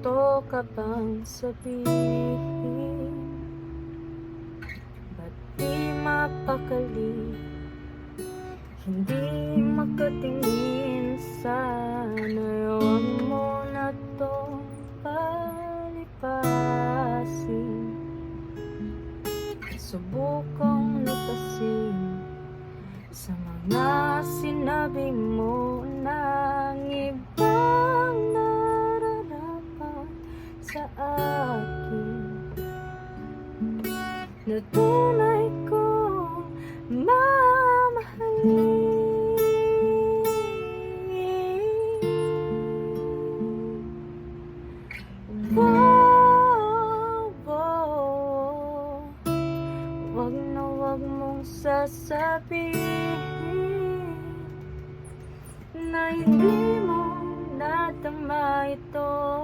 gusto ka bang sabihin? Ba't di mapakali? Hindi makatingin, sana huwag mo na tong palipasin. Subukang lutasin sa mga sinabi mo ng ibang nararapat sa akin, na tunay kong mamahalin. Wow, wow. Wag na wag mong sasabihin na hindi mo nadama ito.